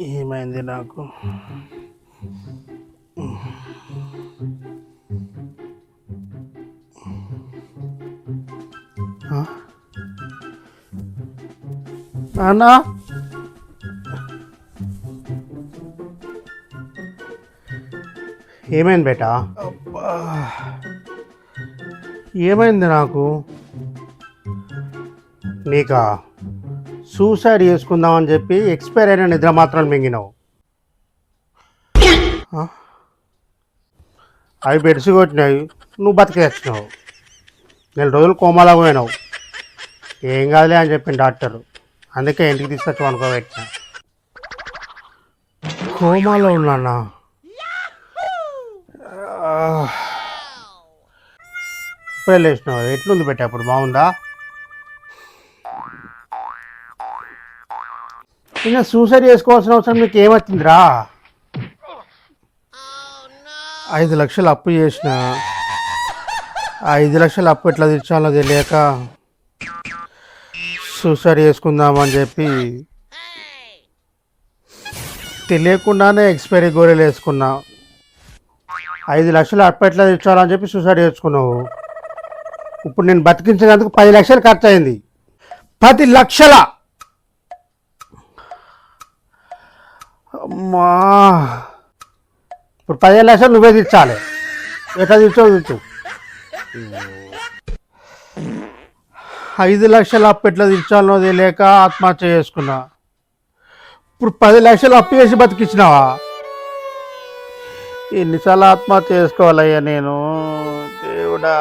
ఏమైంది నాకు? అన్నా, ఏమైంది బేటా? ఏమైంది నాకు? నీకా సూసైడ్ చేసుకుందామని చెప్పి ఎక్స్పైర్ అయిన నిద్ర మాత్రం మింగినావు. అవి బెడ్స్ కొట్టినాయి, నువ్వు బతికి వచ్చినావు. 4 రోజులు కోమాలో పోయినావు. ఏం కాదులే అని చెప్పింది డాక్టరు. అందుకే ఇంటికి తీసుకొచ్చి అనుకోబెట్టిన. కోమాలో ఉన్నానా? ఇప్పుడే లేచినావు. ఎట్లుంది పెట్టా? అప్పుడు బాగుందా? ఇంకా సూసైడ్ చేసుకోవాల్సిన అవసరం నీకు ఏమొచ్చిందిరా? 5 లక్షలు అప్పు చేసిన. 5 లక్షలు అప్పు ఎట్లా తీర్చాలో తెలియక సూసైడ్ చేసుకుందామని చెప్పి తెలియకుండానే ఎక్స్పైరీ గోళీలు వేసుకున్నా. 5 లక్షలు అప్పు ఎట్లా తీర్చాలని చెప్పి సూసైడ్ చేసుకున్నావు. ఇప్పుడు నేను బతికించినందుకు 10 లక్షలు ఖర్చు అయింది. 10 లక్షల! అమ్మా, ఇప్పుడు 15 లక్షలు నువ్వే తీర్చాలి. ఎట్లా తీర్చు. 5 లక్షలు అప్పు ఎట్లా తీర్చాలనో తెలియక ఆత్మహత్య చేసుకున్నా. ఇప్పుడు 10 లక్షలు అప్పు చేసి బతికించినావా? ఎన్నిసార్లు ఆత్మహత్య చేసుకోవాలయ్యా నేను? దేవుడా,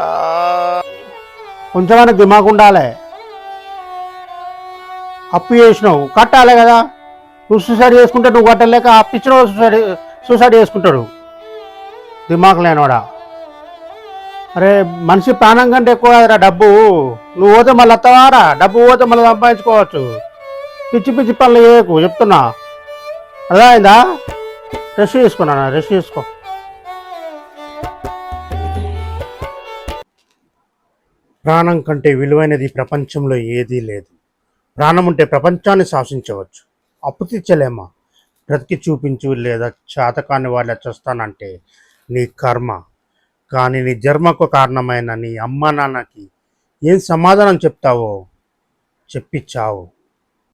కొంచెమైనా దిమాగ్ ఉండాలి. అప్పు చేసినావు, కట్టాలి కదా. నువ్వు సూసైడ్ చేసుకుంటే నువ్వు కట్టలేక అప్పు ఇచ్చినావు, సూసైడ్ చేసుకుంటాడు. దిమాగ్ లేనివాడా? అరే, మనిషి ప్రాణం కంటే ఎక్కువ కదరా డబ్బు. నువ్వు పోతే మళ్ళీ వస్తావారా? డబ్బు పోతే మళ్ళీ సంపాదించుకోవచ్చు. పిచ్చి పిచ్చి పనులు చేయకు చెప్తున్నా. అదా అయిందా? రెస్ట్ చేసుకున్నా, రెస్ట్ చేసుకో. ప్రాణం కంటే విలువైనది ప్రపంచంలో ఏదీ లేదు. ప్రాణం ఉంటే ప్రపంచాన్ని శాసించవచ్చు. అప్పు తీర్చలేమా? బ్రతికి చూపించు, లేదా చేతకాని వాళ్ళ చేస్తానంటే నీ కర్మ. కానీ నీ జన్మకు కారణమైన నీ అమ్మ నాన్నకి ఏం సమాధానం చెప్తావో చెప్పి చావు.